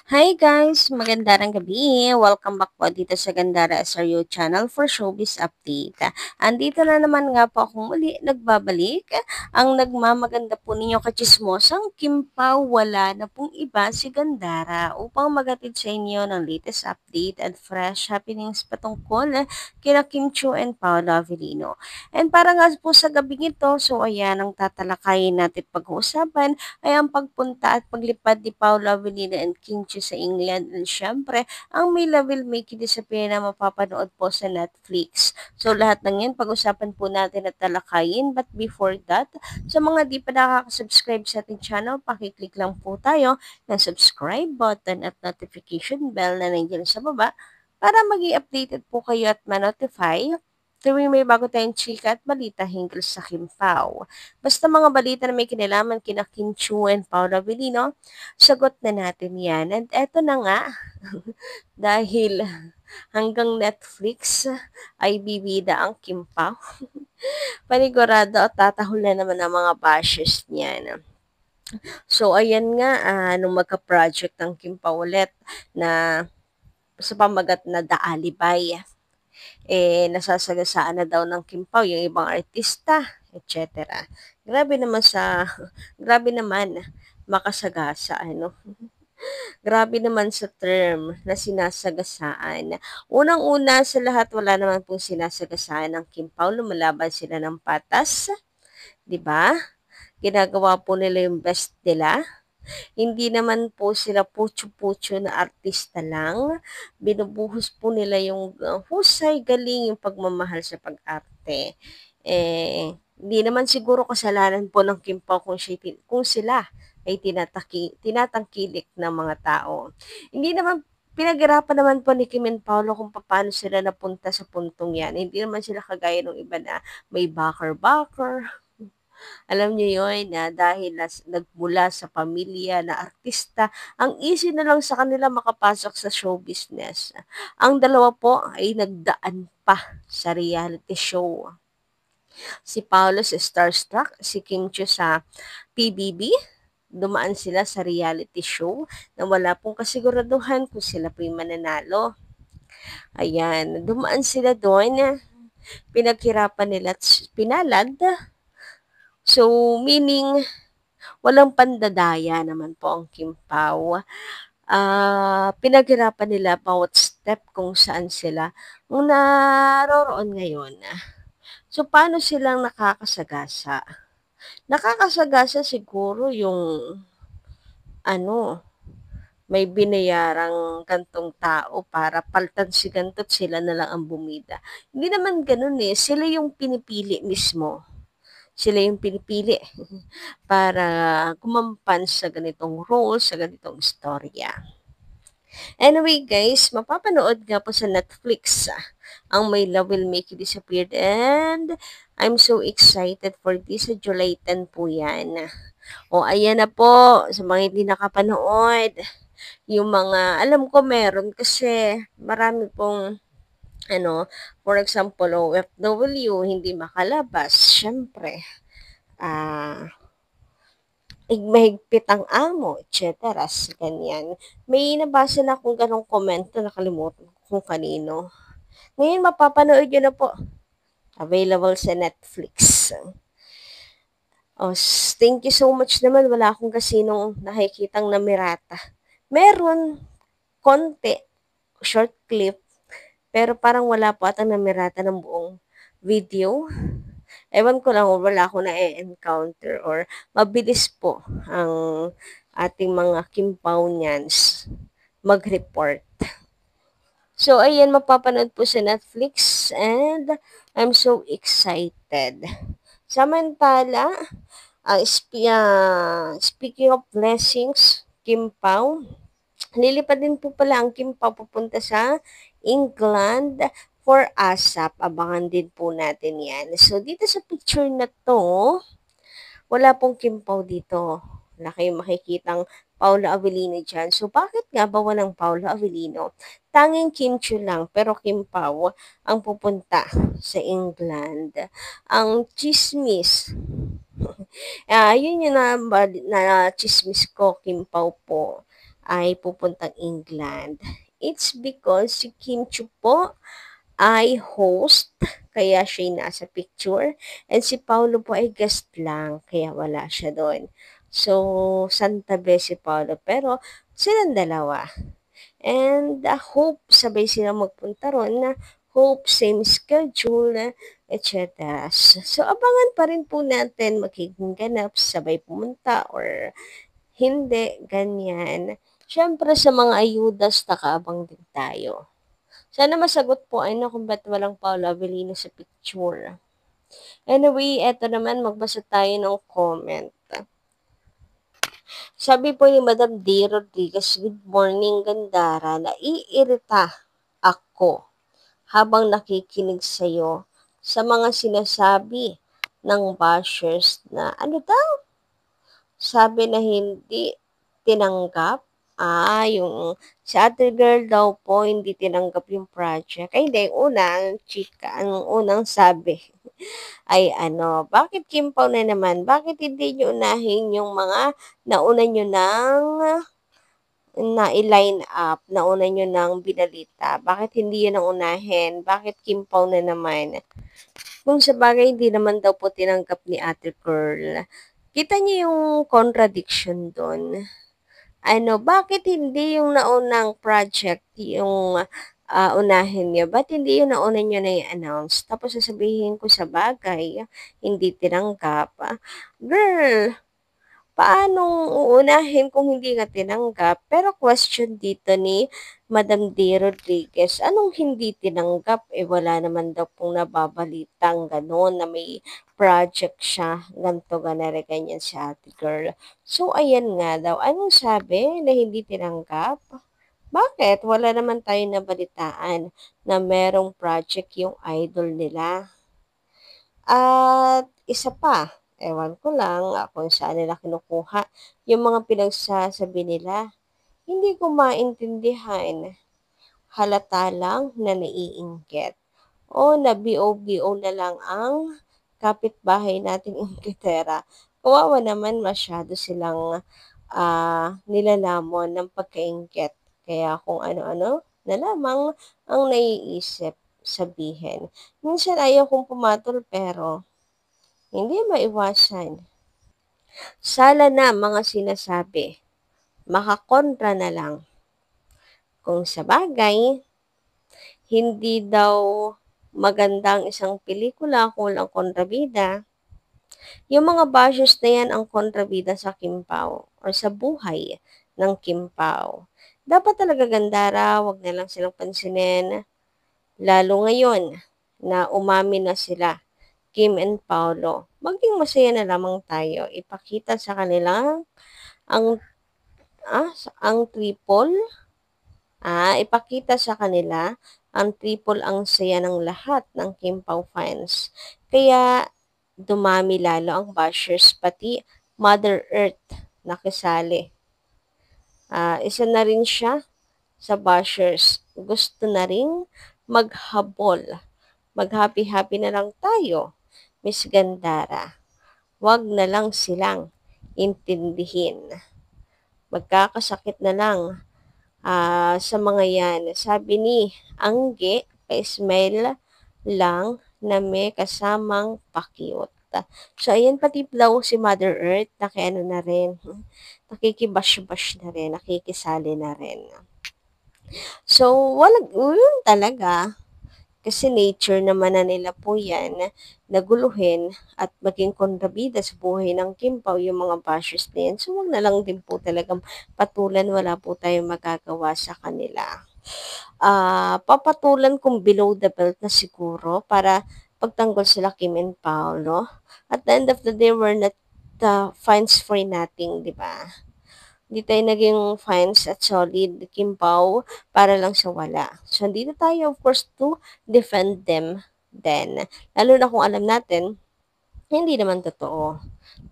Hi guys! Magandang gabi! Welcome back po dito sa Gandara SRU channel for Showbiz Update. Andito na naman nga po akong muli nagbabalik. Ang nagmamaganda po ninyo kachismosang Kim Pao, wala na pong iba si Gandara upang magatid sa inyo ng latest update and fresh happenings patungkol kina Kim Chiu and Paolo Avellino. And para nga po sa gabing ito, so ayan ang tatalakayin natin pag-uusapan ay ang pagpunta at paglipad ni Paolo Avellino and King Chu sa England and syempre ang Mila Will Make You Disappear na mapapanood po sa Netflix. So lahat ng yan pag-usapan po natin at talakayin, but before that, sa mga di pa nakaka-subscribe sa ating channel, pakiclick lang po tayo ng subscribe button at notification bell na nandiyan sa baba para maging updated po kayo at ma-notify tuwing may bago tayong chika at balita hinggil sa Kim Pao. Basta mga balita na may kinalaman kina Kim Chiu and Paolo Avellino, sagot na natin yan. And eto na nga, dahil hanggang Netflix ay bibida ang Kim Pao, panigurado at tatahol na naman ang mga bashes niyan. So, ayan nga, nung magka-project ng Kim Pao ulit na sa pamagat na The Alibay, nasasagasaan na daw ng Kim Pao yung ibang artista, etc. Grabe naman grabe naman makasagasa, ano. Grabe naman sa term na sinasagasaan. Unang-una sa lahat, wala naman pong sinasagasaan ng Kim Pao, lumalaban sila ng patas, 'di ba? Ginagawa po nila yung best nila. Hindi naman po sila putyo-putyo na artista lang. Binubuhos po nila yung husay, galing, yung pagmamahal sa pag-arte. Hindi naman siguro kasalanan po ng Kim Pao kung sila ay tinatangkilik ng mga tao. Hindi naman Pinaghirapan naman po ni Kim and Paolo kung paano sila napunta sa puntong yan. Hindi naman sila kagaya ng iba na may backer-backer. Alam niyo yun, na dahil nagmula sa pamilya na artista, ang easy na lang sa kanila makapasok sa show business. Ang dalawa po ay nagdaan pa sa reality show. Si Paolo sa Starstruck, si Kim Chiu sa PBB. Dumaan sila sa reality show na wala pong kasiguraduhan kung sila po yung mananalo. Ayan, dumaan sila doon, pinaghirapan nila at pinalad. So, meaning, walang pandadaya naman po ang Kim Pao. Pinaghirapan nila bawat step kung saan sila naroroon ngayon. So, paano silang nakakasagasa? Nakakasagasa siguro yung ano, may binayarang gantong tao para paltan si ganto't sila na lang ang bumida. Hindi naman ganun eh. Sila yung pinipili mismo. Sila yung pinipili para kumampan sa ganitong role, sa ganitong istorya. Anyway guys, mapapanood nga po sa Netflix ang My Love Will Make You Disappear, and I'm so excited for this. Sa July 10 po yan. O ayan na po, sa mga hindi nakapanood, yung mga, alam ko meron kasi marami pong for example, OFW, hindi makalabas, syempre, ah, mahigpit ang amo, etc. Ganyan. May nabasa na akong ganong komento, nakalimutan ko kung kanino. Ngayon, mapapanood nyo na po. Available sa Netflix. Oh, thank you so much naman. Wala akong kasinong nakikitang namirata. Meron, konti, short clip, pero parang wala po atang namirata ng buong video. Ewan ko lang, wala akong na-encounter or mabilis po ang ating mga Kimpawnians mag-report. So, ayan, mapapanood po sa Netflix and I'm so excited. Samantala, speaking of blessings, Kim Pao, lilipad din po pala ang Kim Pao pupunta sa England for ASAP. Abangan din po natin yan. So, dito sa picture na to, wala pong Kim Pao dito. Wala kayong makikitang Paolo Avellino dyan. So, bakit nga ba walang Paolo Avellino? Tanging Kim Chiu lang, pero Kim Pao ang pupunta sa England. Ang chismis, yun yung na chismis ko, Kim Pao po ay pupuntang England. It's because si Kim Chiu po ay host, kaya siya nasa picture. And si Paolo po ay guest lang, kaya wala siya doon. So, Santa Be si Paolo. Pero, silang dalawa. And hope sabay sila magpunta ron na hope same schedule, etc. So, abangan pa rin po natin magiging ganap, sabay pumunta or hindi, ganyan. Siyempre sa mga ayudas, nakaabang din tayo. Sana masagot po ano kung ba't walang Paolo Avellino sa picture. Anyway, eto naman, magbasa tayo ng comment. Sabi po ni Madam D. Rodriguez, good morning, Gandara. Naiirita ako habang nakikinig sa'yo sa mga sinasabi ng bashers na ano daw, sabi na hindi tinanggap. Yung sa other girl daw po, hindi tinanggap yung project. Ay, hindi. Unang chika, ang unang sabi ay ano, bakit Kim Pao na naman? Bakit hindi nyo unahin yung mga nauna nyo ng na-line up, nauna nyo ng binalita? Bakit hindi yun ang unahin? Bakit Kim Pao na naman? Kung sa bagay, hindi naman daw po tinanggap ni Ate Pearl. Kita niyo yung contradiction doon. Ano, bakit hindi yung naunang project yung unahin niyo? Ba't hindi yung nauna niyo na i-announce? Tapos sasabihin ko sa bagay, hindi tinanggap. Girl, paano uunahin kung hindi nga tinanggap? Pero question dito ni Madam D. Rodriguez, anong hindi tinanggap? Wala naman daw pong nababalitang gano'n na may project siya, ganito, ganare, ganyan si ate girl. So, ayan nga daw. Anong sabi na hindi tinanggap? Bakit? Wala naman tayo nabalitaan na merong project yung idol nila. At isa pa, ewan ko lang kung saan nila kinukuha yung mga pinagsasabi nila. Hindi ko maintindihan. Halata lang na naiinggit. O na BO-BO na lang ang kapitbahay nating Inglaterra. Kawawa naman masyado silang nilalamon ng pagkainggit. Kaya kung ano-ano na lamang ang naiisip sabihin. Minsan ayaw kong pumatol pero hindi maiwasan. Sala na mga sinasabi. Makakontra na lang. Kung sa bagay, hindi daw magandang isang pelikula kung walang kontrabida. Yung mga bashers na yan ang kontrabida sa Kimpao or sa buhay ng Kimpao. Dapat talaga gandara, wag na lang silang pansinin. Lalo ngayon na umami na sila, Kim and Paolo. Maging masaya na lamang tayo. Ipakita sa kanila ang ang triple. Ipakita sa kanila ang triple ang saya ng lahat ng Kim Pao fans. Kaya dumami lalo ang bashers, pati Mother Earth nakisali. Isa na rin siya sa bashers. Gusto na rin maghabol. Mag-happy-happy na lang tayo, Miss Gandara. Wag na lang silang intindihin. Magkakasakit na lang sa mga yan. Sabi ni Angge, ka-smile lang na may kasamang pakyut. So, ayan pati daw si Mother Earth, nakiano na rin, nakikibash-bash na rin, nakikisali na rin. So, walang, yun talaga. Kasi nature naman na nila po yan, naguluhin at maging kontrabida sa buhay ng Kim Pao yung mga bashers na yan. So, wag na lang din po talagang patulan, wala po tayong magagawa sa kanila. Papatulan kung below the belt na siguro para pagtanggol sila Kim and Paolo. At the end of the day, we're not fines for nothing, di ba? Hindi tayo naging fines at solid Kim Pao para lang sa wala. So, dito tayo, of course, to defend them then. Lalo na kung alam natin, hindi naman totoo.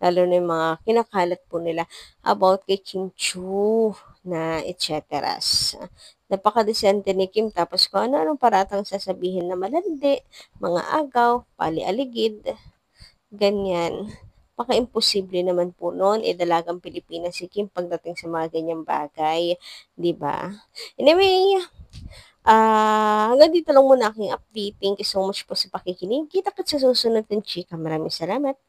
Lalo na yung mga kinakalat po nila about kay Kim Chu na etc. Napakadesente ni Kim tapos kung ano-anong paratang sasabihin na malandi, mga agaw, pali-aligid, ganyan. napaka-imposible naman po nun, eh, dalagang Pilipina si Kim pagdating sa mga ganyang bagay, 'di ba? Anyway, hanggang dito lang muna aking update. Thank you so much po sa pakikinig. Kita-kits sa susunod kong chika. Maraming salamat.